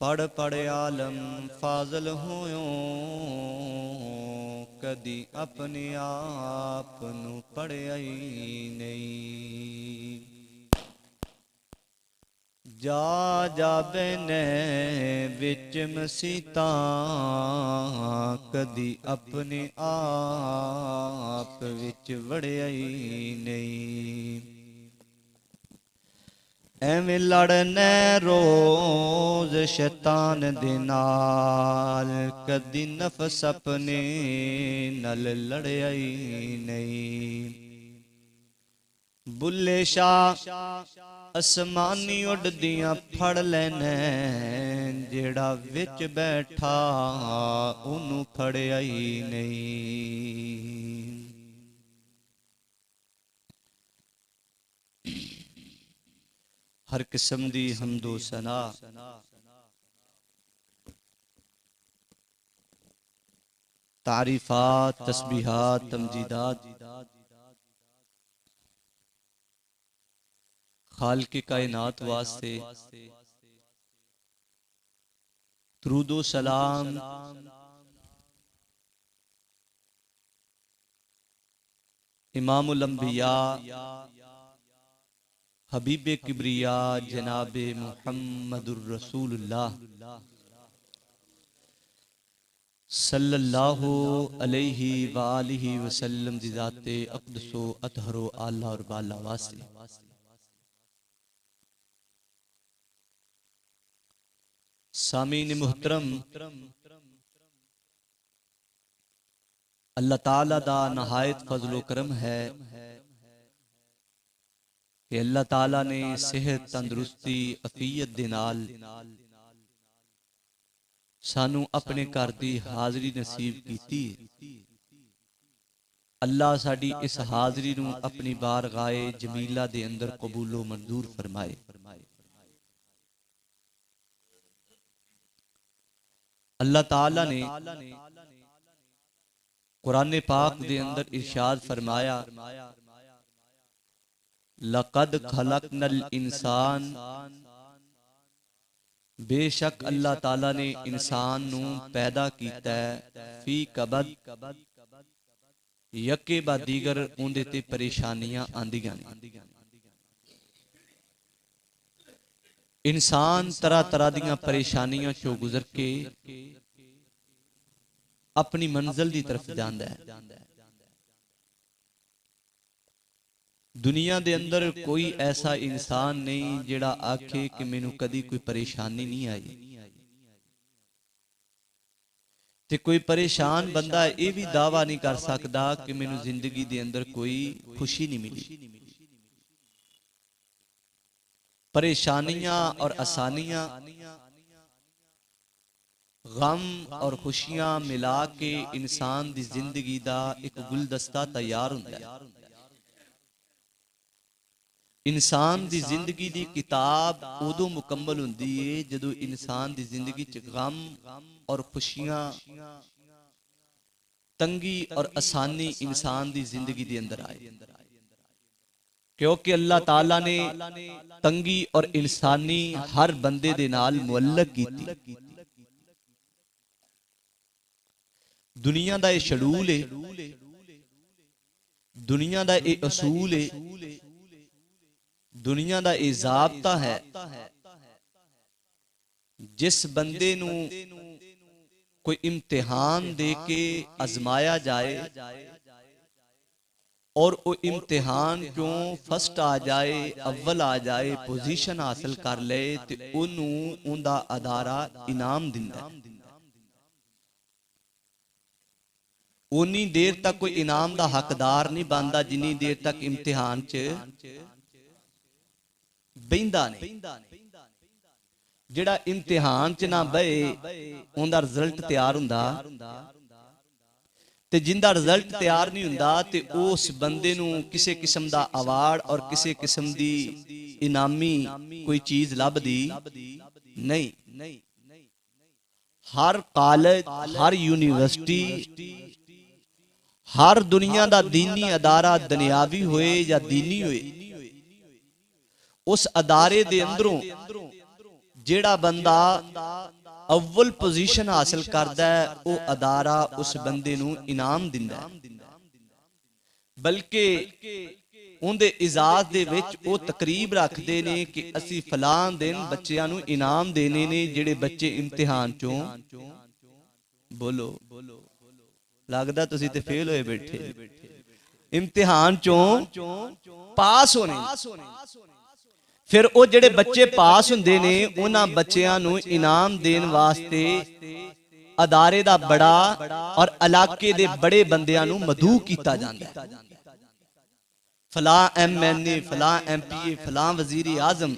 पढ़ पढ़ आलम फाजल होयो, कदी अपने आप नू पढ़िया ही नहीं। जा जाबे ने विच मसीतां, कदी अपने आप विच वड़िया ही नहीं। एवें लड़ने रोज शैतान दे नाल, कदी नफ्स अपने नल लड़िया ही नहीं। बुल्ले शाह आसमानी उड़दियां फड़ लैने, जेड़ा विच बैठा उन्नू फड़िया ही नहीं। हर किस्म दी हम्दो सना तारीफात तस्बीहात तमजीदात खालिक़े कायनात वास्ते दुरूदो सलाम इमामुल अंबिया हबीबे किबरिया जनाबे मुहम्मदुर रसूलुल्लाह सल्लल्लाहु अलैहि वालिहि वसल्लम दी ज़ाते अक़दसो अतहरो आला और बाला वास्ते सामीन मुहतरम, अल्लाह ताला दा नहायत फजलो करम है कि अल्लाह ताला ने सेहत तंदुरुस्ती अफीयत दे नाल सानू अपने घर दी हाज़री नसीब कीती। अल्लाह साडी इस हाज़री नू अपनी बारगाहे जमीला दे अंदर कबूलो मंजूर फरमाए। अल्लाह ताला ने कुरान पाक दे अंदर इरशाद फरमाया, लक़द खलक़नल इंसान, बेशक अल्लाह ताला ने इंसान नू पैदा कीता है, फी कबद, यके बाद दीगर उंदे ते परेशानियां आंदियां ने। इंसान तरह तरह दियां परेशानियां चो गुजर के अपनी मंजिल दी तरफ जांदा है। दुनिया दे अंदर कोई ऐसा इंसान नहीं जेड़ा आखे कि मैनू कदी कोई परेशानी नहीं आई। ते कोई परेशान बंदा ये भी दावा नहीं कर सकता कि मैनू जिंदगी दे अंदर कोई खुशी नहीं मिली। परेशानियां और आसानियां, गम और खुशियां मिला के इंसान दी जिंदगी दा एक गुलदस्ता तैयार हुंदा है। इंसान दी जिंदगी दी किताब उदों मुकम्मल हुंदी है जदों इंसान दी जिंदगी च गम और खुशियां, तंगी और आसानी इंसान दी जिंदगी दे अंदर आए। क्योंकि अल्लाह ताला ने तंगी और इंसानी हर बंदे दे नाल मुअल्लक कीती। दुनिया दा ये शेड्यूल है, दुनिया दा ये असूल है, दुनिया दा ये ज़ाब्ता है। जिस बंदे नू कोई इम्तिहान दे के आजमाया जाए और वो इम्तिहान क्यों फर्स्ट आ जाए, अव्वल आ जाए, पोजीशन हासिल कर ले, तो उन्नू उनदा अदारा इनाम दिंदा है। उन्नी देर तक कोई इनाम दा हकदार नहीं बनता जिन्नी देर तक इम्तिहान च बहिंदा नहीं। जिहड़ा इम्तिहान च ना बहे उनदा रिजल्ट तैयार हुंदा, ते जिंदा रिजल्ट तैयार नहीं हुंदा ते उस बंदे नू किसी किस्म दा अवार्ड और किसी किस्म दी इनामी कोई चीज लभदी नहीं। हर कॉलेज, हर यूनिवर्सिटी, हर दुनिया दा दीनी अदारा दुनियावी होए या दीनी होए, उस अदारे दे अंदरों जेड़ा बंदा अव्वल पोजीशन हासिल करदा है वो अदारा उस बंदे नूं इनाम दिंदा है। बल्कि उनके इजाज दे विच वो तकरीब रखते ने कि असी फलां दिन बच्चियां नूं इनाम देने ने जिहड़े बच्चे इम्तिहान चों बोलो लगदा तुसीं ते फेल होए बैठे, इम्तिहान चों पास होने। फिर वो जिहड़े बच्चे पास हुंदे ने उन्हां बच्चियां नूं इनाम देण वास्ते अदारे दा बड़ा और इलाके दे बड़े बंदियां नूं मदऊ कीता जांदा है। फला MNA, फला MP, फला वजीर आजम,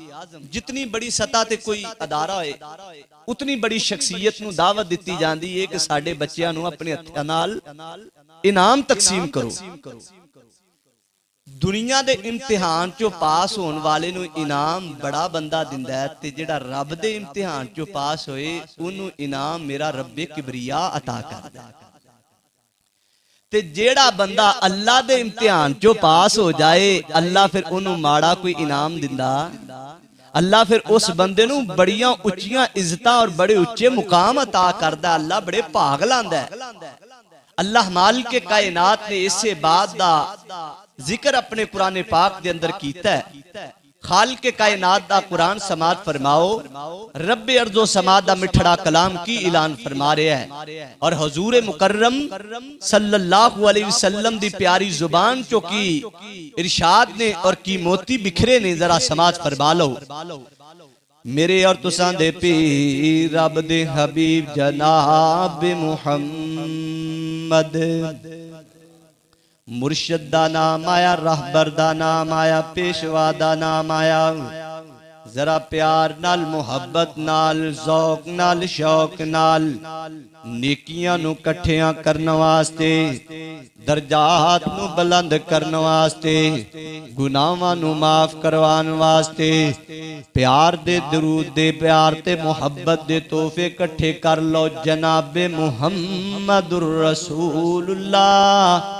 जितनी बड़ी सतह ते कोई अदारा होए उतनी बड़ी शख्सियत नूं दावत दिती जांदी है कि साडे बच्चियां नूं अपने हत्थां नाल इनाम तकसीम करो। दुनिया दे इम्तिहान चो पास होने वाले नूं इनाम बड़ा बंदा दिंदा है ते जिहड़ा रब दे इम्तिहान चो पास होए उन्हों इनाम मेरा रब्बे किबरिया अता करदा है। ते जेड़ा बंदा अल्लाह दे इम्तिहान चो पास हो जाए अल्लाह फिर उन्हों माड़ा कोई इनाम दिंदा, अल्लाह फिर उस बंदे नूं बड़ियां उच्चियां इज्जतां और बड़े उच्चे मुकाम अता करदा। अल्लाह बड़े भाग लांदा है। अल्लाह मालिक के कायनात ने इसे बात दा जिक्र अपने कुरान पाक दे अंदर कीता है। खालिक के कायनात दा कुरान समात फरमाओ, रब्बे अर्ज़ो समात दा मिठड़ा कलाम की ऐलान फरमा रहा है और हुजूर मुकर्रम सल्लल्लाहु अलैहि वसल्लम दी प्यारी जुबान चो की इरशाद ने और की मोती बिखरे ने, जरा समात फरमा लो। मेरे और तुसां दे पीर रब दे हबीब जनाब मुहम्मद मुर्शिद दा नाम आया, रहबर दा नाम आया, पेशवा दा नाम आया। जरा प्यार नाल मुहब्बत नाल ज़ौक नाल शौक नाल नेकियां नू कट्ठियां करने वास्ते, दर्जात नू बुलंद करने वास्ते, गुनाहां नू माफ करवान वास्ते प्यार दे दरूद दे प्यार ते मुहब्बत दे तोहफे कट्ठे कर लो। जनाबे मुहम्मदुर रसूलुल्लाह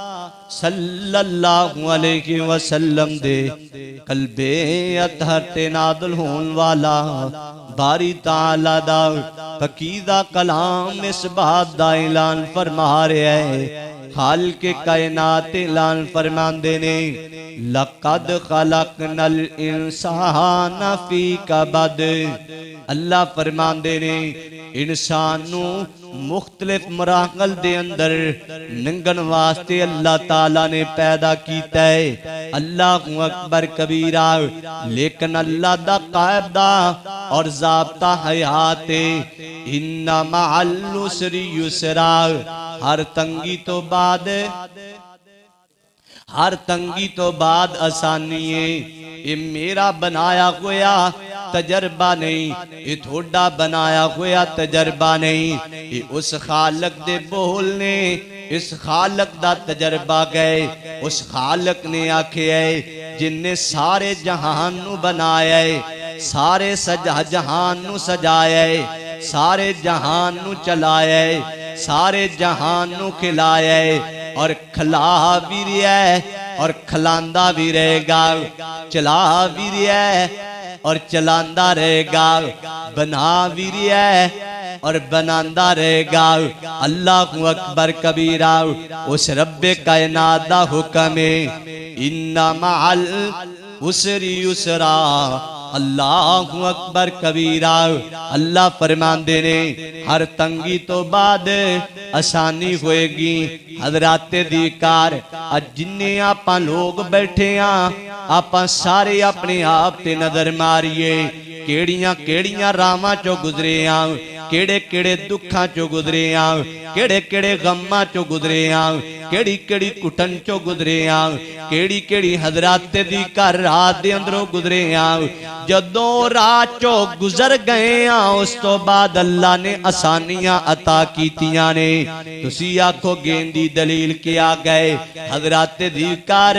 सल्लल्लाहु अलैहि वसल्लम दे कल्बे अतहर ते नादल होन वाला बारी ताला दा फकीदा कलाम इस बात दा ऐलान फरमा रहा है। हाल के कायनात ऐलान फरमांदे ने, लक़द खलक़नल इंसाना फी कबद। अल्लाह फरमांदे ने इंसान नू मुख्तलिफ मराहल दे अंदर नंगन वास्ते अल्लाह ताला ने पैदा कीता है। अल्लाहु अकबर कबीरा, लेकिन अल्लाह दा कायदा और ज़ाब्ता हयात इन्ना मअल उसरि युसरा। हर तंगी तो बाद, हर तंगी तो बाद आसानी है। ये मेरा बनाया हुआ तजर्बा नहीं, ये थोड़ा बनाया हुआ तजर्बा नहीं, ये उस खालक दे बोल ने, इस खालक दा तजर्बा गए। उस खालक ने आखे है जिन्ने सारे जहान नू बनाया है, सारे जहान नू सजाया है, सारे जहान नू चलाया है, सारे जहान नू खिलाया है और खिला भी रहा है और खिलांदा भी रहेगा, चला भी रहा है और चलांदा रहेगा, बना भी रहा है और बनांदा रहेगा। अल्लाहु अकबर कबीरा, उस रब्बे कायनात दा हुक्म है इन्ना मअल उसरि युसरा। अल्लाहु अकबर कबीरा। अल्लाह फरमांदे ने हर तंगी तो बाद आसानी होएगी। हजराते दी कार अज जिन्ने आपां लोग बैठे हाँ आपां सारे अपने आप ते नजर मारिए, केड़ियां केड़ियां रावां चो गुजरे हाँ, केड़े केड़े दुखां चो गुजरे हाँ, केड़े केड़े गम्मां चो गुजरे हाँ, केड़ी केड़ी कुटन चो गुजरे हाँ, केड़ी केड़ी हजराते दी घर रात दे अंदरों गुजरे हाँ। जदों रात चो गुजर गए हाँ उस तो बाद अल्लाह ने आसानियां अता कीतियां ने। तुसी आखो गेंदी दलील क्या गए? हजराते दी घर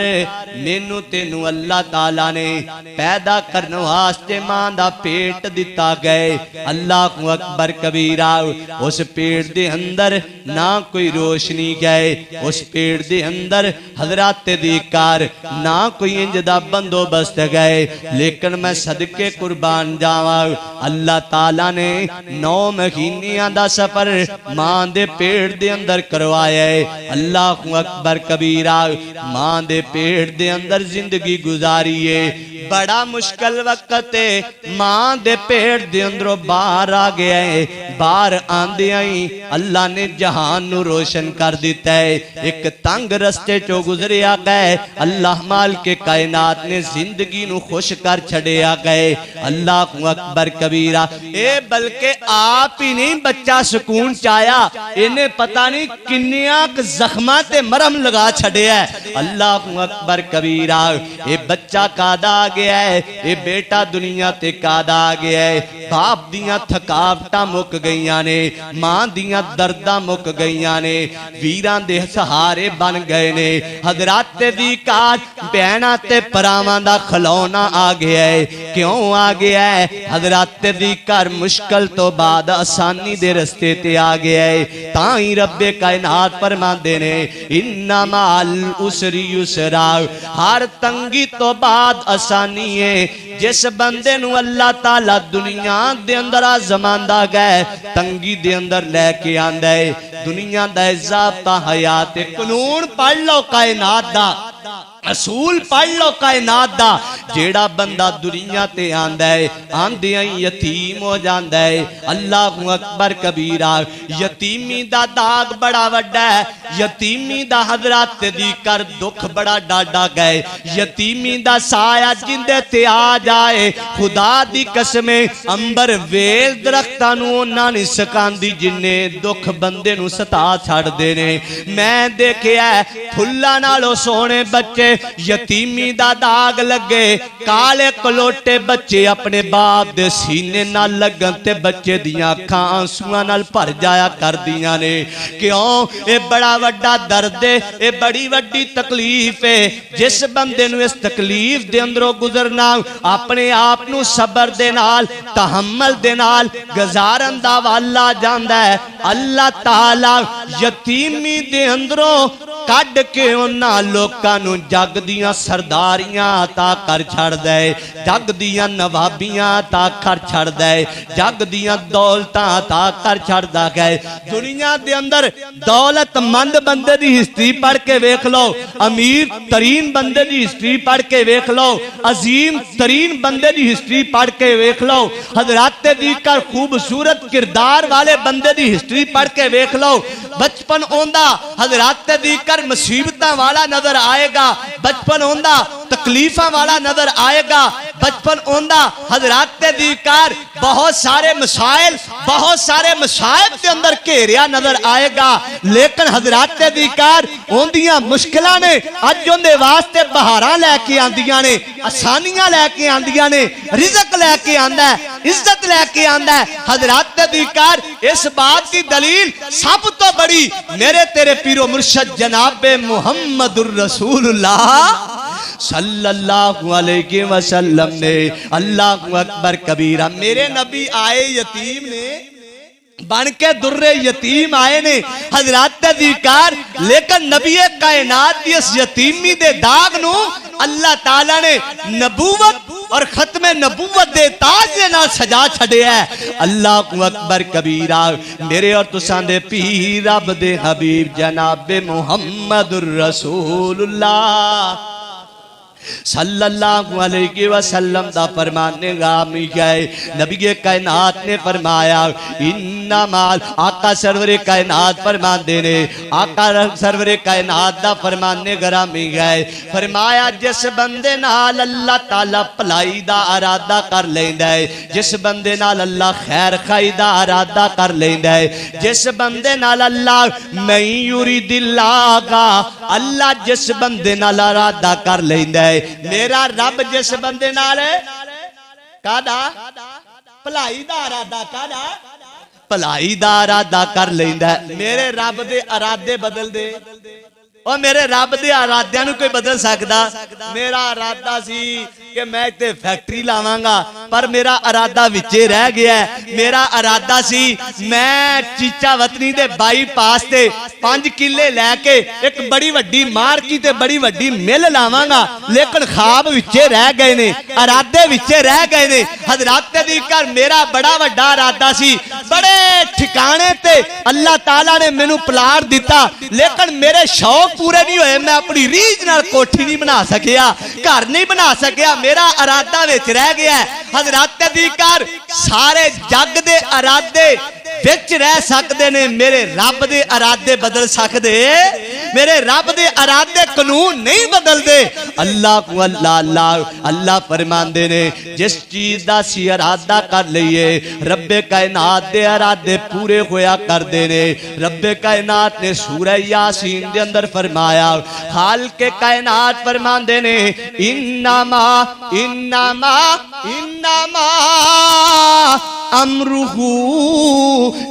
मैनू तेनू अल्लाह ताला ने पैदा करने वास्ते मां दा पेट दिता गए। अल्लाह अकबर कबीरा। उस पेट दे अंदर ना कोई रोशनी गए उस पेड़ दे अंदर हजरत दी कार ना कोई इंज दा बंदोबस्त गए। लेकिन मैं सदके कुर्बान जावा अल्लाह ताला ने 9 महीनियां दा सफर मां दे पेड़ दे अंदर करवाया है। अल्लाह अकबर कबीरा मां दे पेड़ दे अंदर जिंदगी गुजारी है। बड़ा मुश्किल वक्त है मां दे पेड़ दे अंदरों बाहर आ गया है। बाहर आंदियां ही अल्लाह ने जहान नू रोशन कर दिता है। एक तंग रस्ते चो गुजरिया गए अल्लाह माल के कायनात ने जिंदगी नू खुश कर छड़िया गए। अल्लाह अकबर कबीरा ए बल्कि आप ही नहीं बच्चा सुकून चाया इन्हें पता नहीं किन्निया जख्मा ते मरहम लगा छड़िया। अल्लाह अकबर कबीरा ये बच्चा कादा आ गया है ये बेटा दुनिया ते कादा आ गया है। बाप दियां थकावटां मुक गईयां ने मां दियां दर्दां मुक गईयां ने वीरां दे सहारे बन गए ने। हजरत दी कार भैणां ते भरावां दा खलौना आ गया है। क्यों आ गया है? हजरत दी कार मुश्किल तो बाद आसानी दे रस्ते ते आ गया है। तां ही रब्बे कायनात फरमांदे ने इन्ना माल उसरी युसरा हर तंगी तो बाद आसानी है। जिस बंदे नू अल्लाह ताला दुनिया दे अंदर आजमांदा गए तंगी दे अंदर लेके आंदा है। दुनिया दा ज़ाब्ता हयात कानून पढ़ लो कायनात दा असूल पढ़ लो कायनात दा। जेड़ा बंदा दुनिया ते आंदा है आंदियां ही यतीम हो जांदा है। अल्लाह अकबर कबीरा यतीमी दा दाग बड़ा वड्डा है। यतीमी दा हजरत दी कर दुख बड़ा डाडा गए। यतीमी दा साया जिंदे ते आ जाए खुदा दी कसमे अंबर वेल दरख्तां नू ओना नहीं सकांदी जिन्ने दुख बंदे नू सता छड़दे ने। मैं देखिया फुल्लां नालों सोहणे बच्चे यतीमी दा दाग लगे काले कलोटे बच्चे अपने बाप दे सीने नाल लगन ते बच्चे दियां अखां आंसुआं नाल भर जाया कर दियां ने। क्यों? ये बड़ा वड्डा दर्द है ये बड़ी वड्डी तकलीफ है। जिस बंदे नू इस तकलीफ दे अंदरों गुजरना अपने आप नू सबर दे नाल तहम्मल दे नाल गुजारन दा वाला जांदा है। अल्लाह ताला यतीमी दे अंदरों कढ़ के उन्हां लोकां नू जग दियां सरदारियां अता कर छड़दा है। जग दियां नवाबियां अता कर छड़दा है। जग दियां दौलतां अता कर छड़दा है। दुनिया दे अंदर दौलतमंद बंदे दी हिस्ट्री पढ़ के वेख लो अमीर तरीन बंदे दी हिस्ट्री पढ़ के वेख लो अजीम तरीन बंदे दी हिस्ट्री पढ़ के वेख लो हजरत दी कर खूबसूरत किरदार वाले बंदे दी हिस्ट्री पढ़ के वेख लो। बचपन ओंदा हजरत दी कर मुसीबतां वाला नजर आएगा। बचपन ओंदा तकलीफां वाला नजर आएगा। बचपन ओंदा हजरत दी कार बहुत सारे मसाइल बहुत सारे मसाइब के अंदर घेरिया नजर आएगा। लेकिन हजरत दी कार ओंदियां मुश्किलां ने अज उहदे वास्ते बहारां लैके आंदियां ने आसानियां लैके आंदियां ने रिज़क लैके आंदा है इज्जत लैके आंदा है। हजरत दी कार इस बात की दलील सब तो बड़ी मेरे तेरे पीरो मुर्शद जनाबे मुहम्मदुर रसूलुल्लाह सल्लल्लाहु अलैहि वसल्लम ने अल्लाहु अकबर कबीरा मेरे नबी आए यतीम ने बन के दुर्रे यतीम आए ने हजरत दी कार। लेकिन नबी कायनात दी इस यतीमी दे दाग नू अल्लाह ताला ने नबूवत और खत्मे नबूवत दे ताज दे नाल सजा छड़िया है। अल्लाहु अकबर कबीरा मेरे और तुसां दे पीर रब दे हबीब जनाबे मुहम्मदुर रसूलुल्लाह सल्लल्लाहु अलैहि वसल्लम दा फरमाने गामी गए। नबी कायनात ने फरमाया इन्ना माल आका सरवरे कायनात फरमाते ने आका सरवरे कायनात दा फरमाने गरामी गए। फरमाया जिस बंदे नाल अल्लाह ताला भलाई दा इरादा कर लेंदा है जिस बंदे नाल अल्लाह खैर खाई दा इरादा कर लेंदा है जिस बंदे नाल अल्लाह मैं युरिदिल्लाह का अल्लाह जिस बंदे नाल इरादा कर लेंदा है मेरा रब जिस बंदे नाल कादा भलाई दा इरादा कादा भलाई दा इरादा कर लेंदा है मेरे रब दे इरादे बदल दे और मेरे रब दे इरादियां नूं कोई बदल सकदा? मेरा इरादा सी कि मैं इत्थे फैक्ट्री लावांगा, पर मेरा इरादा विचे रह गया है। मेरा इरादा सी मैं चीचा वतनी दे बाईपास ते 5 किले लैके एक बड़ी वड्डी मार्की ते बड़ी वड्डी मिल लावांगा, लेकिन ख्वाब विचे रह गए ने, इरादे विचे रह गए ने। हजरत दी घर मेरा बड़ा वड्डा इरादा सी, बड़े ठिकाने ते अल्लाह ताला ने मैनू प्लाट दिता, लेकिन मेरे शौक पूरे नहीं होए। मैं अपनी रीझ नाल कोठी नहीं बना सकिया, घर नहीं बना सकिया, मेरा इरादा विच रह गया। हजरत दी घर सारे जग दे इरादे विच रह सकते ने, मेरे रब दे इरादे बदल सकते? मेरे रब दे इरादे कानून नहीं बदलते। अल्लाह को अल्लाह अल्लाह अल्लाह फरमांदे ने, जिस चीज दा सी इरादा कर लईए रब्बे कायनात दे इरादे पूरे होया करदे ने। रब्बे कायनात ने सूरह यासीन दे अंदर फरमाया, खालिक़े कायनात फरमांदे ने, इन्नमा इन्नमा इन्नमा अमरुहु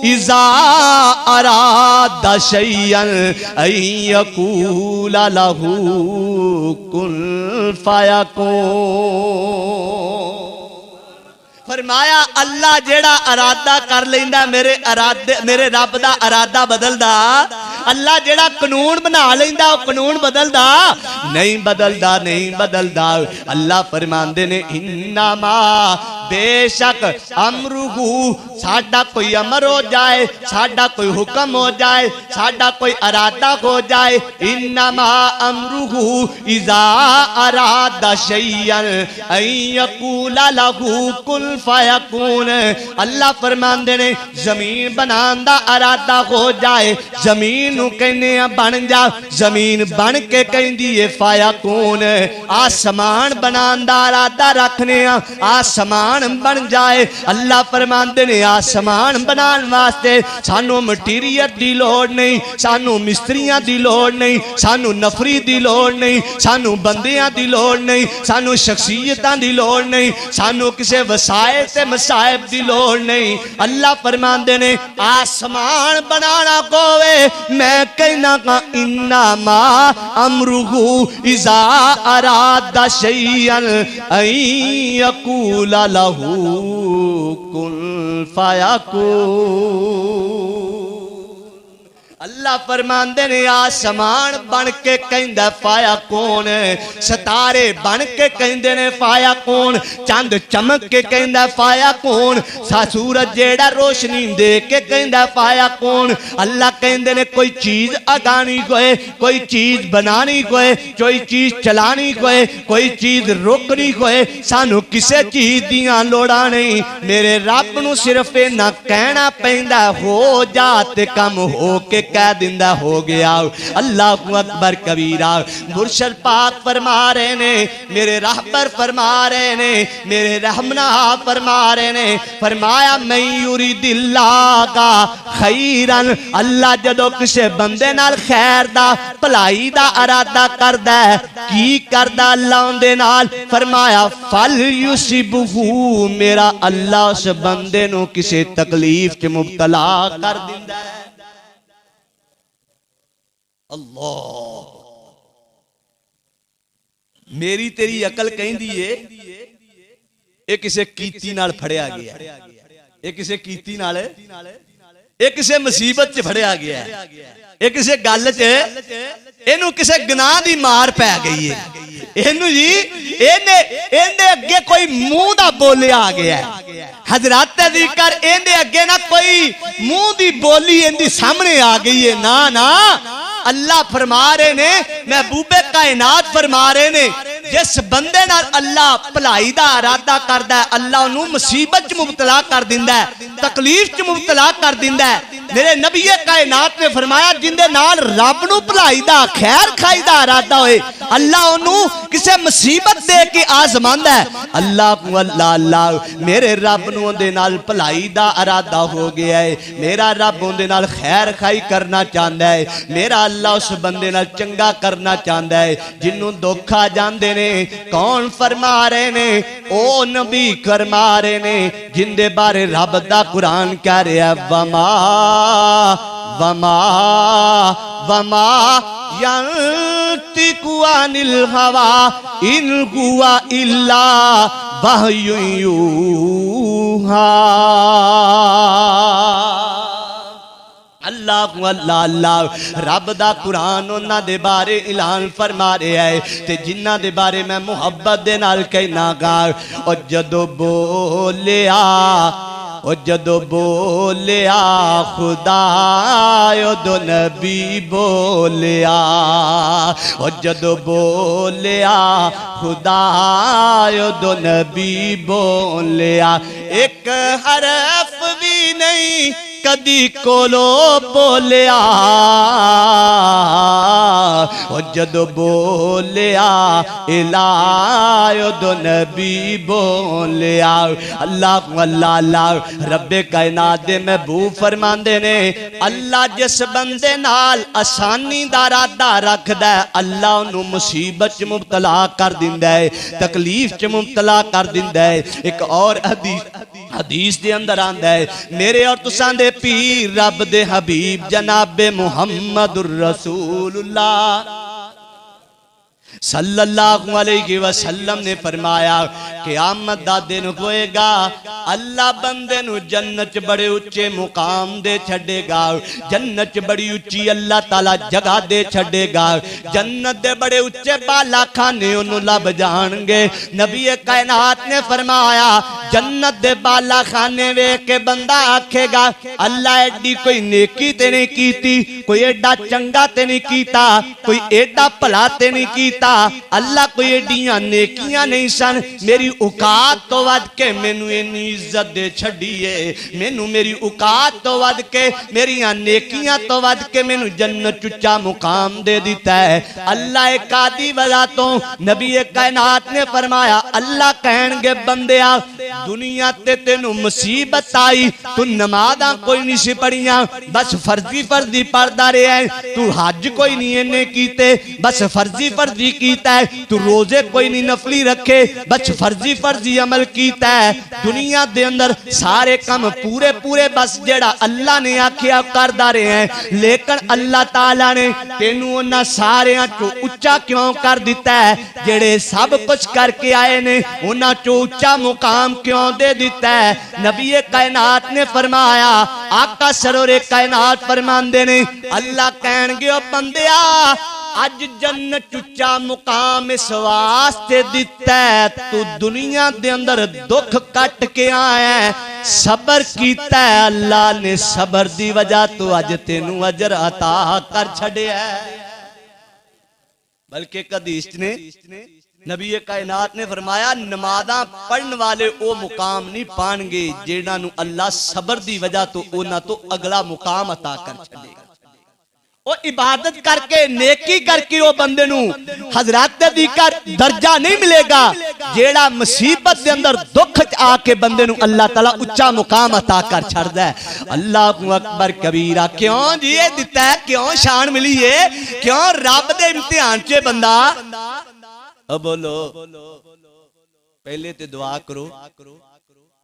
इज़ा अरादा शैयन अय्यकूल लहू कुन फयकून। फरमाया अल्लाह जेड़ा इरादा कर लेंदा, मेरे रब दा इरादा बदलदा। अल्लाह जेड़ा कानून बना लेंदा, वो कानून बदलदा नहीं, बदलदा नहीं बदलदा। अल्लाह फरमांदे ने, इन्नमा बेशक अमरुहु, साडा कोई अमर हो जाए, साडा कोई हुक्म हो जाए, साडा कोई इरादा हो जाए, इन्नमा अमरुहु इज़ा अरादा शैयन अय्यकूल लहू कुन फयकून। अल्लाह फरमांदे ने, जमीन बनाने दा इरादा हो जाए, जमीन नूं कहने बन जा, जमीन बन के कहंदी है फयकून। आसमान बनाने दा इरादा रखने, आसमान बन जाए। अल्लाह फरमांदे ने, आसमान बनाने वास्ते सानू मटीरियल दी लोड़ नहीं, सानू मिस्त्रियां दी लोड़ नहीं, सानू नफरी दी लोड़ नहीं, सानू बंदियां दी लोड़ नहीं, सानू शख्सियतां दी लोड़ नहीं, सानू किसे वसाइल ते मसाइब दी लोड़ नहीं। अल्लाह फरमांदे ने, आसमान बनाना कोवे, मैं कहना का इन्नमा अमरुहु इज़ा अरादा शैयन अय्यकूल लहू कुन फयकून। अल्लाह फरमांदे ने, आसमान बन के कहंदा फयकून, सितारे बन के कहंदे ने फयकून, चंद चमक के कहंदा फयकून, सूरज जेड़ा रोशनी दे के कहंदा फयकून। अल्लाह कहंदे ने, कोई चीज अगानी कोई, कोई चीज बनानी कोई, कोई चीज चलानी कोई चीज रोकनी कोई, सानू किसे चीज दियां लोड़ां नहीं। मेरे रब नूं सिर्फ इन्ना कहना पैंदा, हो जा ते कम हो के कह दिंदा हो गया। अल्लाहु अकबर कबीरा। मुर्शद पाक फरमा रहे ने, मेरे रहबर फरमा रहे ने, मेरे रहमना फरमा रहे ने, फरमाया मैं युरिदिल्लाह का खैरन। अल्लाह जदों किसे बंदे नाल खैर दा भलाई दा इरादा करदा है, की करदा अल्लाह उंदे नाल? फरमाया फल युसिबहू, मेरा अल्लाह उस बंदे नूं किसे तकलीफ च मुब्तला कर दिंदा है। अल्लाह, मेरी तेरी अकल कहंदी है ये किसे कीती नाल फड़िया गया, ये किसे कीती नाल, ये किसे मुसीबत च फड़िया गया, ये किसे गल च इनू किसे गुनाह दी मार पै गई है, इनू जी इन्ने इन्ने अगे कोई मुंह दा बोलिया आ गया है। हजरत दी कर इन्ने अगे ना कोई मुंह दी बोली इनदी सामने आ गई है। ना ना, अल्लाह फरमा रहे ने, महबूबे कायनात फरमा रहे ने, जिस बंदे नाल अल्लाह भलाई दा इरादा करदा है, अल्लाह उन्हें मुसीबत च मुबतला कर दिंदा है, तकलीफ च मुबतला कर दिंदा है। मेरे नबी कायनात ने फरमाया, जिंदे नाल रब नूं भलाई दा खैर खाई दा इरादा होए, अल्लाह उन्हें किसे मुसीबत दे के आजमांदा है। अल्लाह को अल्लाह अल्लाह, मेरे रब नूं उहदे नाल भलाई दा इरादा हो गया है, मेरा रब उहदे नाल खैर खाई करना चाहता है, मेरा अल्लाह उस बंदे नाल चंगा करना चाहता है जिन्हों दुख आ जांदे ने। कौन फरमा रहे ने? ओ नबी फरमा रहे ने, जिंदे बारे रब दा कुरान कह रहा है, वमा वमा वमा यंतिकु अनिल हवा इन हुवा इल्ला वह्यु यूहा। अल्लाह अल्लाह अल्लाह रब दा कुरान उन्हां दे बारे ऐलान फरमा रहा है ते जिन्हां दे बारे मैं मुहब्बत दे नाल कहना गा। और जदों बोलिया और जदों बोलिया खुदा उदों नबी बोलिया। और जदों बोलिया खुदा उदों नबी बोलिया। एक हरफ भी नहीं कदी कोलो बोलिया। और जदों बोलिया इलायो दो नबी बोलिया। अल्लाह अल्लाह अल्लाह रब्बे कायनात दे महबूब फरमांदे ने अल्लाह जिस बंदे नाल आसानी दा इरादा रखदा है अल्लाह उन्होंने मुसीबत च मुबतला कर दिंदा है, तकलीफ च मुबतला कर दिंदा है। एक और हदीस दे अंदर आंदा है मेरे और तुसां दे पीर रब दे हबीब जनाबे मुहम्मदुर रसूलुल्लाह सल्लल्लाहु अलैहि वसल्लम ने फरमाया क़यामत दा दिन होएगा अल्लाह बंदे नू जन्नत च बड़े उच्चे मुकाम दे छड़ेगा। जन्नत च बड़ी उच्ची अल्लाह ताला जगह दे छड़ेगा। जन्नत दे बड़े उच्चे बाला खाने उन्हों लब जाणगे। नबी कायनात ने फरमाया जन्नत दे बाला खाने वेख के बंदा आखेगा अल्लाह एडी कोई नेकी ते नहीं कीती, कोई एडा चंगा ते नहीं कीता, कोई एडा भला ते नहीं कीता। अल्लाह कोई एडियां नेकियां नहीं सन, मेरी औकात तो वध के मैनू इन्नी इज्जत दे छड़ीए, मैनू मेरी औकात तो वध के मेरिया नेकियां तो वध के मैनू जन्नत उच्चा मुकाम दे दिता है। अल्लाह एक आदि वजह तो नबी कायनात ने फरमाया अल्लाह कहणगे बंदिया दुनिया ते तेनू मुसीबत आई, तू नमाज़ां कोई नहीं सी पढ़ियां, बस फर्जी फर्जी पढ़दा रहा है, तू हज कोई नहीं इन्ने कीते, बस फर्जी फर्जी कीता है, तू रोजे कोई नहीं नफली रखे, बस फर्जी फर्जी अमल कीता है। दुनिया दे अंदर सारे काम पूरे पूरे बस जेड़ा अल्लाह ने आखिया करदा रहे हैं, लेकिन अल्लाह ताला ने तेनू उन्हां सारियां चों उच्चा क्यों कर दिता है? जेड़े सब कुछ करके आए ने उन्हां चों उच्चा मुकाम क्यों दे दिता है? नबी कायनात ने फरमाया आका सरोरे कायनात फरमांदे ने अल्लाह कहणगे ओ बंदिया अज जन्नत उच्चा मुकाम इस वास्ते दिता है तू दुनिया दे अंदर दुख कट के आया है, सबर कीता है, अल्लाह ने सबर दी वजह तो अज तेनू अजर अता कर छड़िया है। बल्कि हदीस ने नबी कायनात ने फरमाया नमाज़ां पढ़न वाले ओ मुकाम नहीं पाएंगे जिन्हां नू अल्लाह सबर दी वजह तो उन्हां तो अगला मुकाम अता कर छड़ेगा। ओ इबादत करके नेकी करके ओ बंदे नू हजरत दी कर दर्जा नहीं मिलेगा जेड़ा मुसीबत दे अंदर दुख च आके बंदे नू अल्लाह ताला उच्चा मुकाम अता कर छड़दा है। अल्लाहु अकबर कबीरा। क्यों जी ये दिता है, क्यों शान मिली है, क्यों रब दे इम्तिहान च बंदा बोलो पहले ते दुआ करो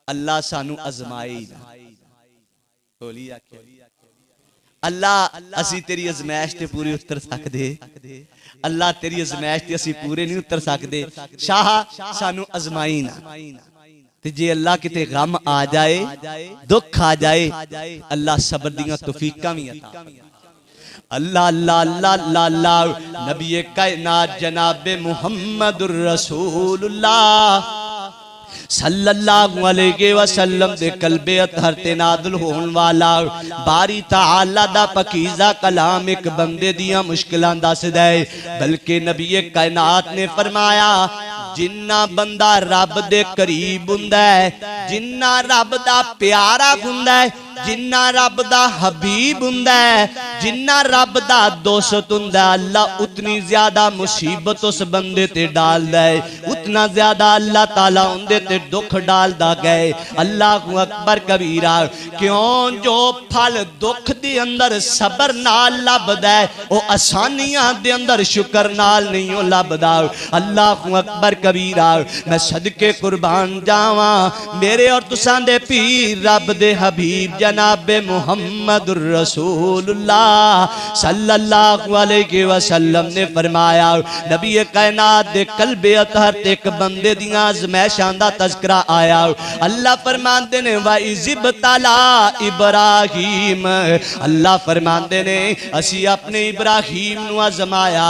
अल्लाह सानू अजमाई ना। बोली आखे अल्लाह असी तेरी अजमैश ते पूरी उतर सकदे, अल्लाह तेरी अजमैश ते असी पूरे नहीं उतर सकदे, शाह सानू अजमाई ना। ते जे अल्लाह किते गम आ जाए दुख आ जाए अल्लाह सबर दियां तौफीकां भी अता। अल्लाह अल्लाह अल्लाह अल्लाह अल्लाह। नबी कायनात जनाबे मुहम्मदुर रसूलुल्लाह सल्लल्लाहु अलैहि वसल्लम दे कल्बे अतहर ते नाज़िल होने वाला बारी तआला दा पकीज़ा कलाम एक बंदे दियां मुश्किलां दसदा है। बल्कि नबी कायनात ने फरमाया जिन्ना बंदा रब दे करीब हुंदा है, जिन्ना रब दा प्यारा हुंदा है, जिन्ना रब दा हबीब हुंदा है, जिन्ना रब दा दोस्त हुंदा है, अल्लाह उतनी ज्यादा मुसीबत उस बंदे ते डालदा है, उतना ज्यादा अल्लाह ताला उंदे ते दुख डालदा गए। अल्लाहु अकबर कबीरा। क्यों जो फल दुख दे अंदर सबर नाल लभदा है ओ आसानियां दे अंदर शुक्र नाल नहीं ओ लभदा। अल्लाहु अकबर कबीरा। मैं सदके कुर्बान जावां मेरे और तुसां दे पीर रब दे हबीब जनाब मुहम्मदुर रसूलुल्लाह सल्लल्लाहु अलैहि वसल्लम ने फरमाया नबी कायनात दे कल्बे अतहर ते एक बंदे दियां आज़मैशां दा तज़किरा आया। अल्लाह फरमांदे ने वा इज़िबतला इब्राहीम, अल्लाह फरमांदे ने असी अपने इब्राहीम नू आज़माया,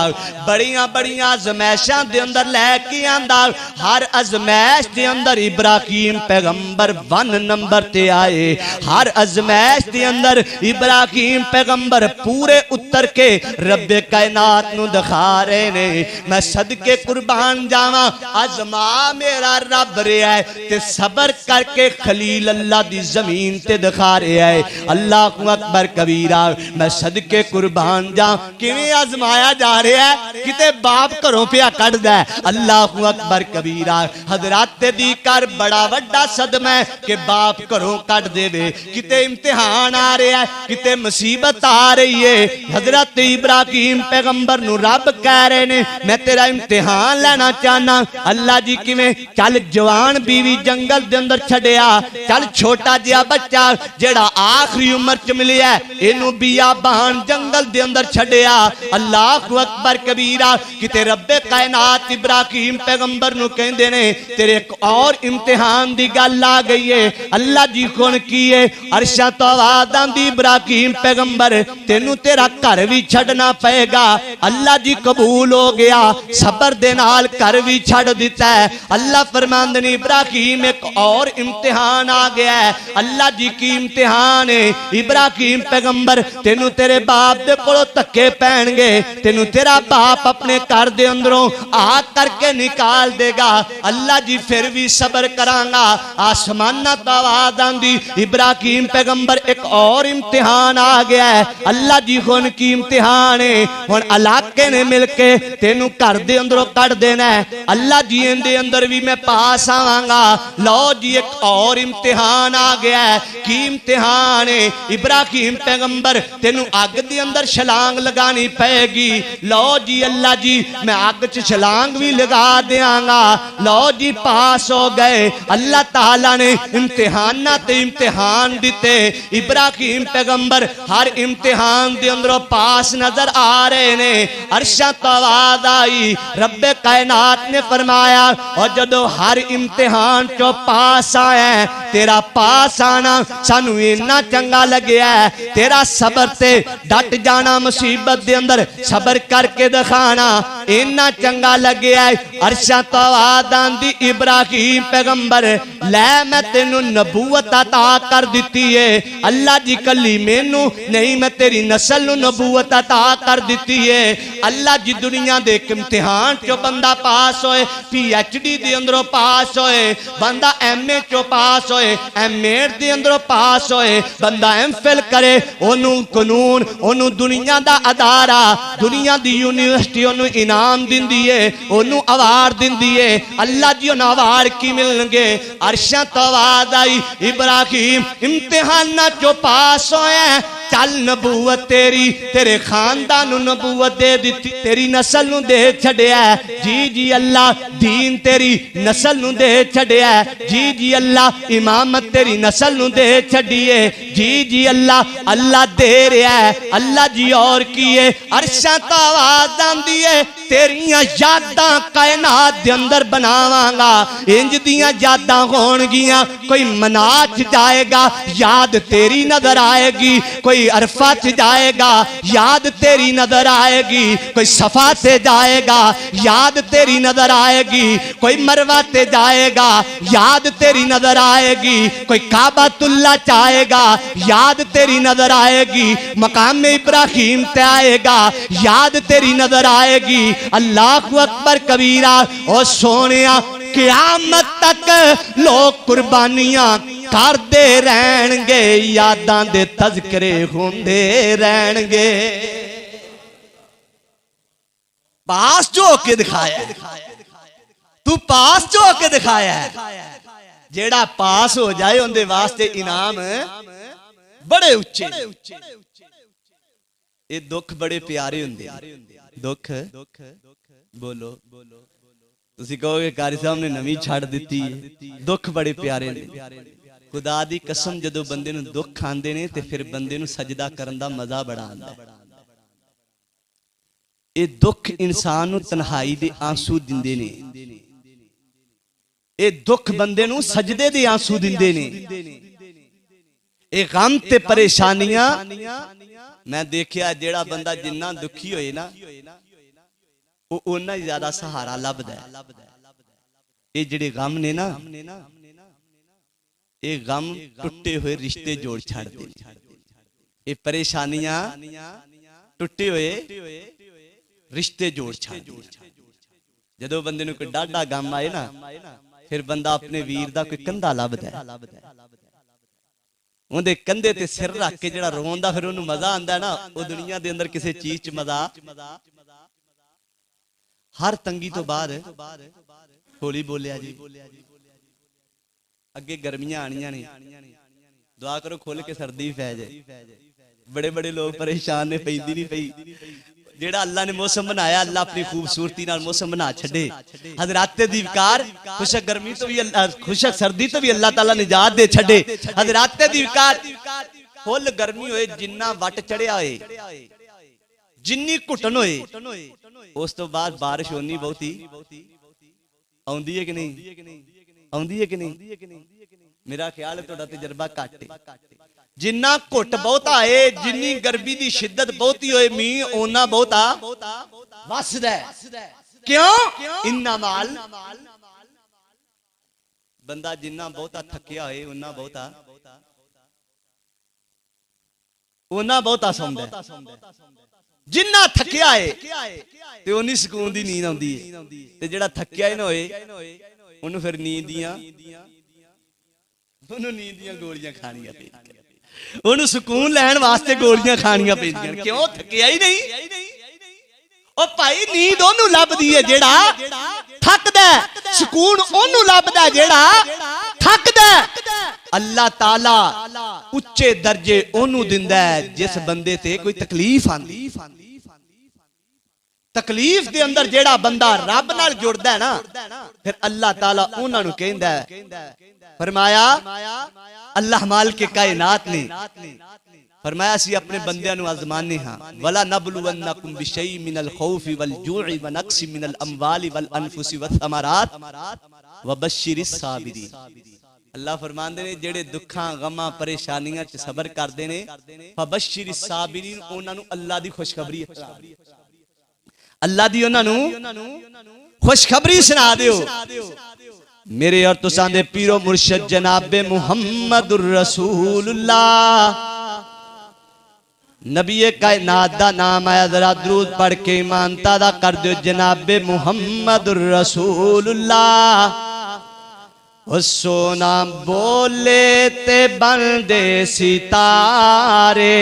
बड़ियां बड़ियां आज़मैशां दे अंदर लैके आंदा। हर आज़मैश दे अंदर इब्राहीम पैगंबर 1 नंबर ते आए। हर आज़मैश दे अंदर इब्राहीम पैगंबर पूरे उतर के रब्बे कायनात नू दिखा रहे ने। मैं सदके कुर्बान जावा, आज़मा मेरा रब रहा है ते सबर करके खलील अल्लाह दी जमीन ते दिखा रहा है। अल्लाह अकबर कबीरा। मैं सदके कुर्बान जा किवें आज़माया जा रहा है, किते बाप घरों पिया कढ़दा है। अल्लाह अकबर कबीरा। हजरत दी कर बड़ा वड्डा सदमा है कि बाप घरों कढ़ देवे, किते इम्तिहान आ रहा है, किते मुसीबत आ रही है। हजरत इब्राहीम पैगंबर नू रब कह रहे ने मैं तेरा इम्तिहान लेना चाहना। अल्लाह जी किवें? चल जवान बीवी जंगल दे अंदर छड़िया, चल छोटा जिहा बच्चा जेड़ा आखिरी उम्र च मिलिया इनू बियाबान जंगल दे अंदर छड़िया। अल्लाह अकबर कबीरा। किते रब्बे कायनात इब्राहीम पैगंबर नू कहंदे ने तेरे एक और इम्तिहान दी गल आ गई है। अल्लाह जी कौन की है? अरशा तो आवाज़ आंदी इब्राहीम पैगंबर तेनू तेरा घर भी छड़ना पएगा। अल्लाह जी कबूल हो गया, सबर दे नाल घर भी छड़ दिता है। अल्लाह फरमांदे ने इब्राहीम एक और इम्तिहान आ गया है। अल्लाह जी की इम्तिहान है इब्राहीम पैगंबर तेनू तेरे बाप दे कोलों धक्के पैणगे, तेनू तेरा बाप अपने घर दे अंदरों आ करके निकाल देगा। अल्लाह जी फिर भी सबर करांगा। आसमाना तो आवाज़ आंदी इब्राहीम पैगंबर एक और इम्तिहान आ गया है। अल्लाह जी हुण की इम्तिहान है? हुण इलाके ने मिलके तेनू घर दे अंदरों कढ़ देना है। अल्लाह जी इहदे अंदर भी मैं पास आवांगा। लो जी एक और इम्तिहान आ गया है। की इम्तिहान है? इब्राहीम पैगंबर तेनू अग दे अंदर छलांग लगानी पएगी। लो जी अल्लाह जी मैं अग च छलांग भी लगा देंगा। लो जी पास हो गए। अल्लाह ताला ने इम्तिहाना ते इम्तिहान दिते। इब्राहीम पैगंबर हर इम्तिहान दे अंदरों पास नजर आ रहे ने। अरशा तो आवाज़ आई, रब्बे कायनात ने फरमाया और जदों हर इम्तिहान चो पास आया तेरा पास आना सानू इन्ना चंगा लग्या है। तेरा सबर ते डट जाना, मुसीबत दे अंदर सबर करके दिखाना इन्ना चंगा लग्या है। अरशा तो आवाज़ आंदी इब्राहीम पैगंबर लै मैं तेनू नबूवत अता कर दिती है। अल्लाह जी कली मैनू नहीं मैं तेरी नस्ल नू नबूवत अता कर दिती है। अल्लाह जी दुनिया दे इम्तिहान चो बंदा पास होए, PhD दे अंदरों पास होए, बंदा MA चो पास होए, MA दे अंदरों पास होए, बंदा MPhil करे ओनू कानून ओनू दुनिया दा अदारा दुनिया दी यूनिवर्सिटी ओनू इनाम दिंदी है, ओनू अवार्ड दिंदी है। अल्लाह जी ओनू अवार्ड की मिलणगे? अरशा तो आवाज़ आई इब्राहीम इम्तिहाना चो पास होए, चल नबूवत तेरी तेरे खानदान नबूवत दे दी, तेरी नस्ल नू दे छड़िया। जी जी अल्लाह दीन तेरी नस्ल नू दे छड़िया। जी जी अल्लाह इमामत तेरी नस्ल नू दे छड़िए। जी जी अल्लाह अल्लाह दे रहा है। अल्लाह जी और की है? अरशा तो आवाज़ आंदी है तेरियां यादां कायनात दे अंदर बनावांगा। इंज दियां यादां होणगियां कोई मनात जाएगा याद तेरी नजर आएगी, कोई अरफा च जाएगा याद तेरी नजर आएगी, कोई सफा से जाएगा याद तेरी नजर आएगी, कोई मरवा ते जाएगा याद तेरी नजर आएगी, कोई काबातुल्ला जाएगा याद तेरी नजर आएगी, मकाम इब्राहीम ते आएगा याद तेरी नजर आएगी। अल्लाह अकबर कबीरा। और सोनिया क़यामत तक लोग कुर्बानियां करते रहणगे, यादां दे तज़किरे होंदे रहणगे। पास जो होके दिखाया, तू पास जो होके दिखाया है। जेड़ा पास हो जाए उनके वास्ते इनाम बड़े उच्चे। ये दुख बड़े प्यारे होंदे। दुख बोलो तुसी कहोगे कारी साहब ने नवी छड़ दी। दुख बड़े प्यारे ने। खुदा दी कसम जदों बंदे नूं दुख आंदे ने ते फिर बंदे नूं सजदा करन दा मजा बड़ा आंदा है। ये दुख इंसान नूं तन्हाई दे आंसू दिंदे ने, ये दुख बंदे नूं सजदे दे आंसू दिंदे ने। ये गम ते परेशानियां मैं देखिया जेड़ा बंदा जिन्ना दुखी होए ना वो उन्ना ही ज्यादा सहारा लभदा है। ये जेड़े गम ने ना ये गम टुटे हुए रिश्ते जोड़ छड़ दे। ये परेशानियां टुटे हुए रिश्ते जोड़ छड़ दे। जदों बंदे नूं कोई डाढा गम आए ना फिर बंदा अपने वीर दा कोई कंधा लभदा है, उहदे कंधे ते सिर रख के जेड़ा रोंदा फिर उहनूं मजा आंदा है ना, वो दुनिया दे अंदर किसी चीज च मजा। हर तंगी तो बाद होली बोलिया जी, अगे गर्मियां आनियां ने, दुआ करो खोल के सर्दी पै जाए। बड़े बड़े लोग परेशान ने, पैंदी नहीं पई। जेड़ा अल्लाह ने मौसम बनाया, अल्लाह अपनी खूबसूरती नाल मौसम बना छड़े। हजराते दी विकार खुशक गर्मी तो भी अल्लाह, खुशक सर्दी तो भी अल्लाह ताला निजात दे छड़े। हजराते दी विकार फुल गर्मी होए, जिन्ना वट चढ़िया होए, जिन्नी घुटन होए, उस तो बाद बारिश होनी बहुती आउंदी है कि नहीं, आउंदी है कि नहीं? मेरा ख्याल है तुहाडा तजर्बा घट है। जिन्ना घुट बहुता है, जिन्नी गर्मी दी शिद्दत बहुती होए, मींह ओना बहुता वसदा है। क्यों? इन्ना माल बंदा जिन्ना बहुता थकिया होए उन्ना बहुता सौंदा है। जिन्ना थकिया है ते उन्नी सुकून दी नींद आउंदी है, ते जेड़ा थकिया ही ना होए उन्नू फिर नींद दियां गोलियां खानियां पैंदियां, उन्नू सुकून लैण वास्ते गोलियां खानियां पैंदियां। क्यों? थकिया ही नहीं। ओ भाई नींद ओनू लभदी है जेड़ा थकदा है, सुकून ओनू लभदा है जेड़ा थकदा है। अल्लाह ताला उच्चे दर्जे ओनू दिंदा है जिस बंदे ते कोई तकलीफ आंदी। तकलीफ दे अंदर जेड़ा बंदा रब नाल जुड़दा है ना, फिर अल्लाह ताला उन्हां नूं कहंदा है, फरमाया अल्लाह माल के कायनात ने फरमाया सी अपने बंदियां नूं आजमाने हां, वला नबलुवन्नकुम बिशैई मिनल खौफि वल जू'i व नक्सि मिनल अमवालि वल अनफुसि वस्समरात व बश्शिरिस साबिरीन। अल्लाह फरमांदे ने जेड़े दुखां गमां परेशानियां च सबर करदे ने, फबश्शिरिस साबिरीन, उन्हां नूं अल्लाह दी खुशखबरी, अल्लाह दी उन्हां नूं खुशखबरी सुना दियो। मेरे और तुसां दे पीरो मुर्शिद जनाबे मुहम्मदुर रसूलुल्लाह नबी कायनात दा नाम आया, जरा दरूद पढ़ के ईमानता दा कर दियो। जनाबे मुहम्मदुर रसूलुल्लाह ओ सोना बोले ते बनदे सितारे,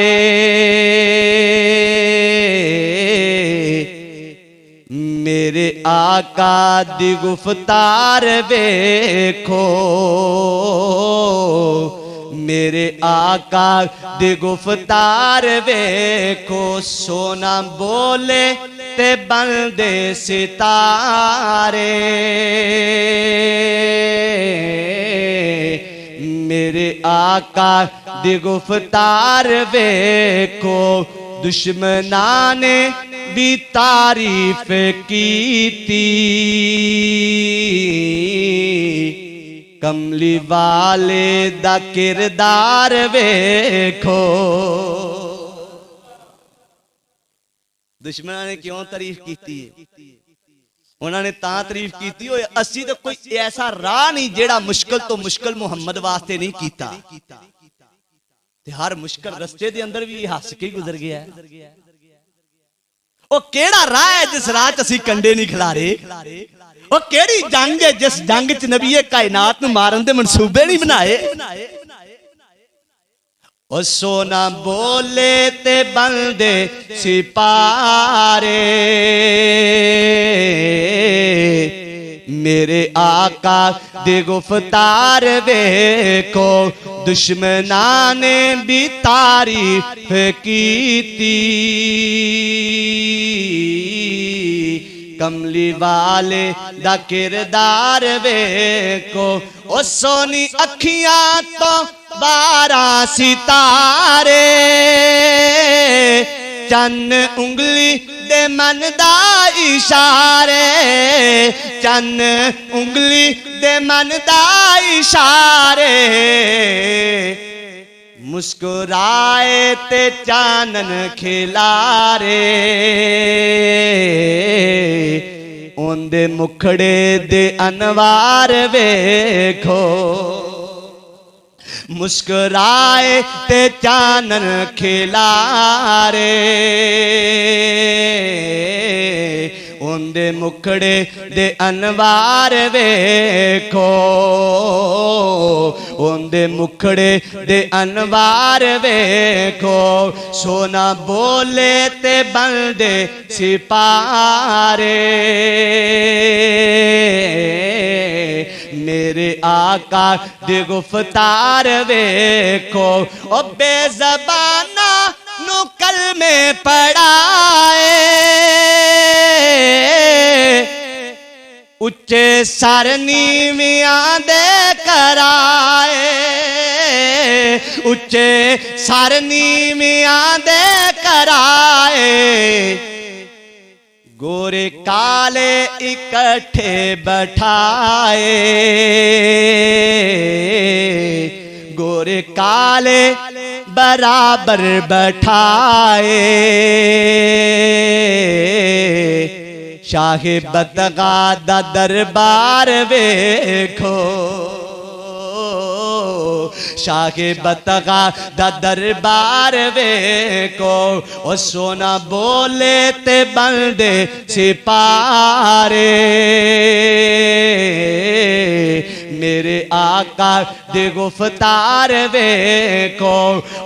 मेरे आका दी गुफ्तार देखो, मेरे आका दी गुफ्तार देखो। सोना बोले ते बनदे सितारे, मेरे आका दी गुफ्तार देखो। दुश्मनां ने भी तारीफ कीती, कमली वाले दा किरदार वेखो। दुश्मनां ने क्यों तारीफ कीती है? उन्होंने तां तारीफ कीती होए, असी तो कोई ऐसा राह नहीं जेड़ा मुश्किल तो मुश्किल मुहम्मद वास्ते नहीं कीता, ते हर मुश्किल रस्ते दे अंदर भी हस के गुजर गया है। ओ केड़ा राह है जिस राह च असी कंडे नहीं खिलारे? ओ केड़ी जंग है जिस जंग च नबी कायनात नूं मारन दे मंसूबे नहीं बनाए? ओ सोना बोले ते बंदे सिपारे, मेरे आका दे गुफ्तार देखो। दुश्मनां ने भी तारीफ कीती, कमली वाले दा किरदार वेखो ओ सोनी अखियां तो 12 सितारे चन्न उंगली दे मन दा इशारे चन्न उंगली दे मन दा इशारे मुस्कुराए ते चानन खिलारे उंदे मुखड़े दे अनवार वेखो मुस्कुराए ते चानन खिलारे उंदे मुखड़े दे अनवार वेखो उंदे मुखड़े दे अनवार वेखो सोना बोले ते बंदे सिपारे मेरे आका दे गुफ्तार वेखो ओ बेज़बाना नु कलमे पढ़ाए उच्चे सर नीवियां दे कराए उच्चे सर नीवियां दे कराए गोरे काले इकट्ठे बैठाए गोरे काले बराबर बैठाए शाहे बदगा दा दरबार वेखो शाहे बदगा दा दरबार वेखो ओ सोना बोले ते बंदे सिपारे मेरे आका दे गुफ्तार वेखो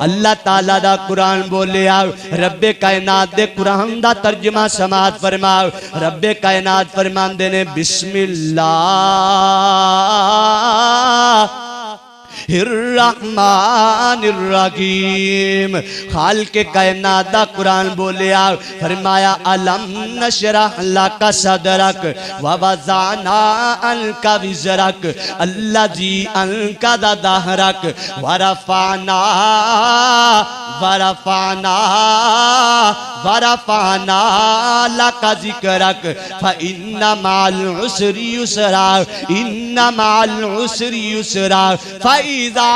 अल्लाह ताला दा कुरान बोलिया रब्बे कायनात दे कुरान दा तर्जुमा समात फरमाओ रब्बे कायनात फरमांदे ने बिस्मिल्लाह रहमानिर्रहीम खाल के कायनात दा कुरान बोलिया फरमाया अलम नशरह लका सदरक व वज़ाना अन्का विज़रक अल्लज़ी अन्का दहरक व रफ़अना लका ज़िक्रक फ इन्ना मअल उसरि युसरा इन्ना मअल उसरि युसरा फ़इज़ा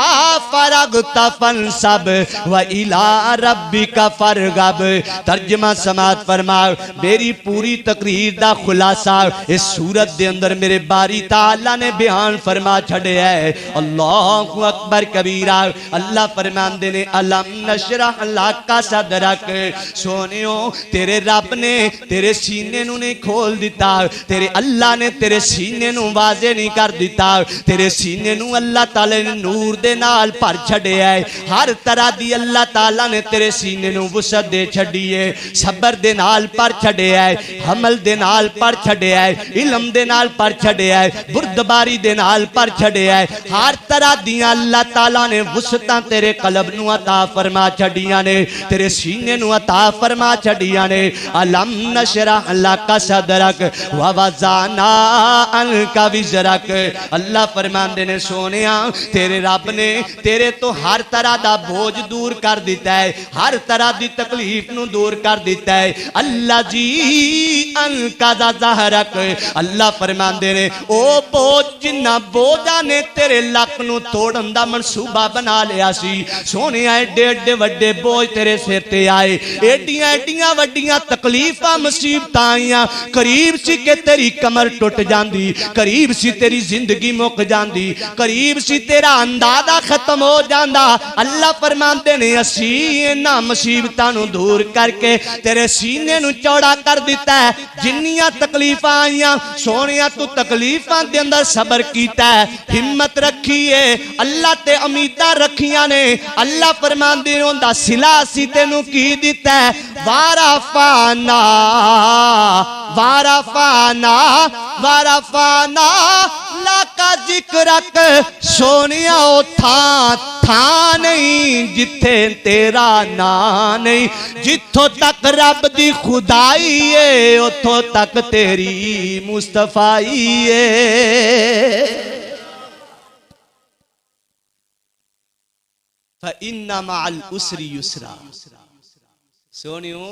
फ़रग़त फ़ंसब व इला रब्बिका फ़रग़ब तर्जुमा समात फरमाओ मेरी पूरी तकरीर दा खुलासा इस सूरत दे अंदर मेरे बारी ताला ने बयान फरमा छड़िया है अल्लाहु अकबर कबीरा अल्लाह फरमांदे ने अलम नशरह लका सदरक सोनियो तेरे रब ने तेरे सीने नू नहीं खोल दिता तेरे अल्लाह ने तेरे सीने नू वाज़े नहीं कर दिता तेरे सीने नू अल्लाह ताला ने नूर दे नाल भर छड़िया है हर तरह दी अल्लाह ताला ने तेरे सीने नू वसअत दे छड़ी है सबर दे नाल भर छड़िया है हमल दे नाल भर छड़िया है इल्म दे नाल भर छड़िया है बुर्दबारी दे नाल भर छड़िया है हर तरह दियां अल्लाह ताला ने वसअतां तेरे कल्ब नू अता फरमा छड़ियां ने तेरे सीने नू अता फरमा छड़ियां ने अलम नशरह लका सदरक व वज़ाना अन्का विज़रक अल्लाह फरमांदे ने सोनिया तेरे रब ने तेरे तो हर तरह दा बोझ दूर कर दिता है हर तरह दी तकलीफ नू दूर कर दिता है अल्लाह जी अन्का ज़हरक अल्लाह फरमांदे ने ओ बोझ जिन्ना बोझा ने तेरे लक नू तोड़न दा मनसूबा बना लिया सी सोनिया एडे एडे वड्डे बोझ तेरे सिर ते आए एडियां एडियां वड्डियां तकलीफां मुसीबतां आईयां करीब सी के तेरी कमर टुट जांदी करीब सी तेरी जिंदगी मुक जांदी करीब सी तेरा अंदाजा खत्म हो जांदा अल्लाह फरमांदे ने असी इन्हां मुसीबतां नू दूर करके तेरे सीने नू चौड़ा कर दिता है जिन्नियां तकलीफां आईयां सोनिया तू तकलीफां दे अंदर सबर कीता है हिम्मत रखी है अल्लाह ते उम्मीदां रखियां ने अल्लाह फरमांदे उंदा सिला सी तेनू की दिता है वाराफाना अल्लाह का जिक्र रख सोनिया ओ था नहीं जिथे तेरा ना नहीं। जिथों तक रब दी खुदाई है उथों तक तेरी मुस्तफाई है। फइन्ना मअल उसरी युसरा। सोनियो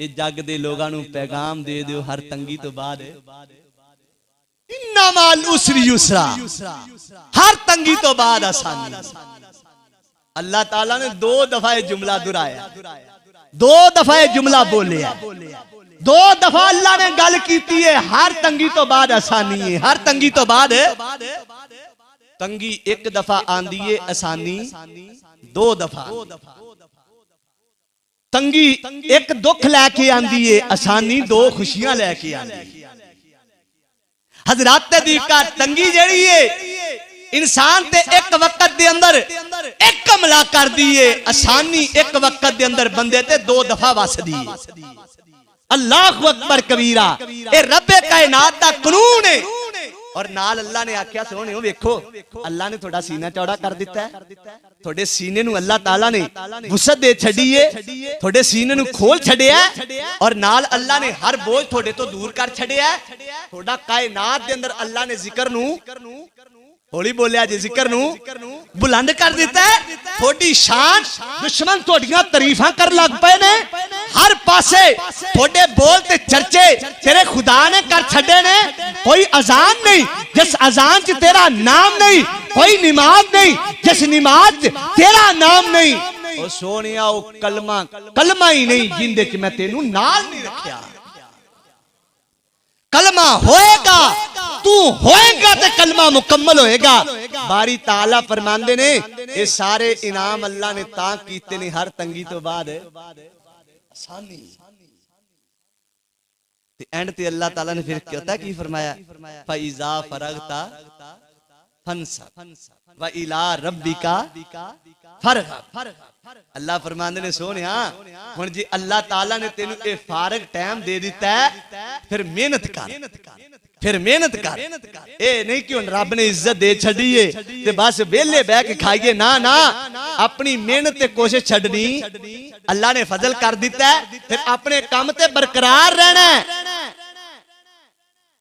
ये जग दे लोगां नूं पैगाम दे दिओ हर तंगी तो बाद इन्ना मअल उसरी युसरा, हर तंगी तो बाद आसानी। अल्लाह ताला ने 2 दफा ये जुमला दोहराया, 2 दफा ये जुमला बोलिया, 2 दफा अल्लाह ने गल कीती है हर तंगी तो बाद आसानी है। हर तंगी तो बाद तंगी एक दफा आंदी है, आसानी 2 दफा। तंगी एक दुख लैके आंदी है, आसानी 2 खुशियां लैके आंदी है। हजरात दी का तंगी जड़ी है इंसान ते एक वक्त दे अंदर एक हमला कर दी है, आसानी एक वक्त दे अंदर बंदे ते 2 दफा वस दी है। अल्लाहु अकबर कबीरा, ए रब्बे कायनात दा कानून है। और नाल अल्लाह ने आख्या सोहणियो वेखो अल्लाह ने थोड़ा सीना चौड़ा कर दिता है, थोड़े सीने नू अल्लाह ताला ने वुसअत दे छड़ी है, थोड़े सीने नू खोल छड़िया और नाल अल्लाह ने हर बोझ थोड़े तो दूर कर छड़िया। थोड़ा कायनात दे अंदर अल्लाह ने जिक्र नू होली बोलिया जी, जिक्र नू बुलंद कर दिता है। थोड़ी शान दुश्मन थोड़ियां तारीफां कर लग पे ने, हर पासे थोड़े बोल ते चर्चे तेरे खुदा ने कर छड़े ने। कोई अजान नहीं जिस अजान च तेरा नाम नहीं, कोई नमाज नहीं जिस नमाज च तेरा नाम नहीं। ओ सोनिया ओ कलमा कलमा ही नहीं जिंदे च मैं तेनू नाल नहीं रखिया। कलमा होएगा, तू होएगा ते कलमा मुकम्मल होएगा। बारी ताला फरमांदे ने ये सारे इनाम अल्लाह ने ता कीते ने हर तंगी तो बाद आसानी। ते एंड ते अल्लाह ताला ने फिर कहता की फरमाया, फइज़ा फरगता फंसब व इला रब्बिका फरगब। अल्लाह फरमांदे ने सोनिया हुण जी अल्लाह ताला ने तेनू ए फारग टाइम दे दिता है, फिर मेहनत कर, फिर मेहनत कर। ए नहीं कि हुण रब ने इज्जत दे छड़ी है ते बस वेले बह के खाइए, ना ना अपनी मेहनत ते कोशिश छड़नी। अल्लाह ने फजल कर दिता है, फिर अपने काम ते बरकरार रहना है।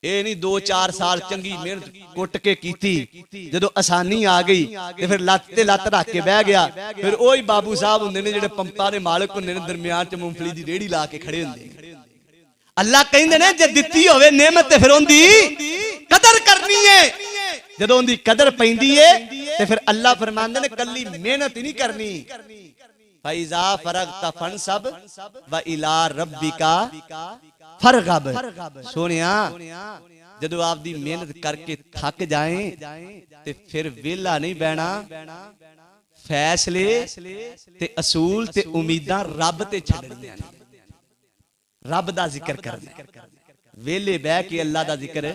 ये नहीं 2-4 साल चंगी मेहनत कुट के कीती, जदों आसानी आ गई ते फिर लत ते लत रख के बह गया। फिर ओही बाबू साहब हुंदे ने जेड़े पंपां दे मालक हुंदे ने, दरमियान च मूंगफली दी रेहड़ी ला के खड़े हुंदे। अल्लाह कहंदे ने जे दित्ती होवे नेमत ते फिर उंदी कदर करनी है। जदों उंदी कदर पैंदी है ते फिर अल्लाह फरमांदे ने कल्ली मेहनत ही नहीं करनी। फइज़ा फरगता फंसब व इला रब्बिका फरगब। सोनिया जदों आप दी मेहनत करके थक जाए ते फिर वेला नहीं बहना, फैसले ते असूल ते उम्मीदां रब ते छड्डणियां ने, रब दा जिक्र करना। वेले बह के अल्लाह दा जिक्र।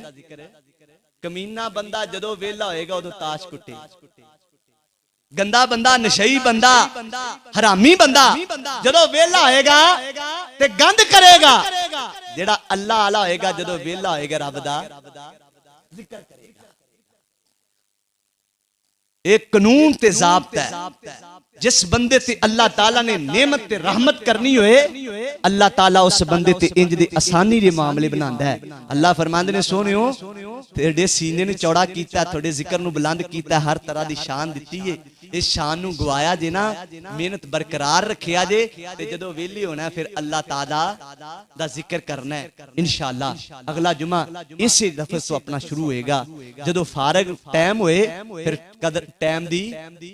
कमीना बंदा जदों वेला होएगा उदों ताश कुटे, गंदा बंदा नशई बंदा हरामी बंदा जदों वेला होएगा ते गंद करेगा। जेड़ा अल्लाह आला होएगा जदों वेला होएगा रब दा जिक्र करेगा। एक कानून ते ज़ाब्ता है, जिस बंदे ते अल्लाह ताला ने नेमत ते रहमत करनी होए अल्लाह ताला उस बंदे ते इंज दे आसानी दे मामले बनांदा है। अल्लाह फरमांदे ने सोनियो तेरे सीने नूं चौड़ा कीता, थोड़े जिक्र नूं बुलंद कीता, हर तरह दी शान दित्ती है। इस शान नूं गवाया जे ना, मेहनत बरकरार रखिया जे ते जदों वेली होना फिर अल्लाह ताला दा जिक्र करना है। इंशाअल्लाह अगला जुमा इसी लफ्ज़ तो अपना शुरू होएगा। जदों फारग टाइम होए फिर कदर टाइम दी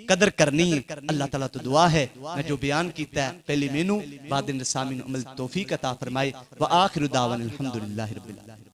कदर करनी है। अल्लाह ताला तो दुआ है मैं जो बयान कीता है पहले मैनू बाद सामिन अमल तौफीक अता फरमाए। व आखिरु दावाना अल्हम्दुलिल्लाहि रब्बिल आलमीन।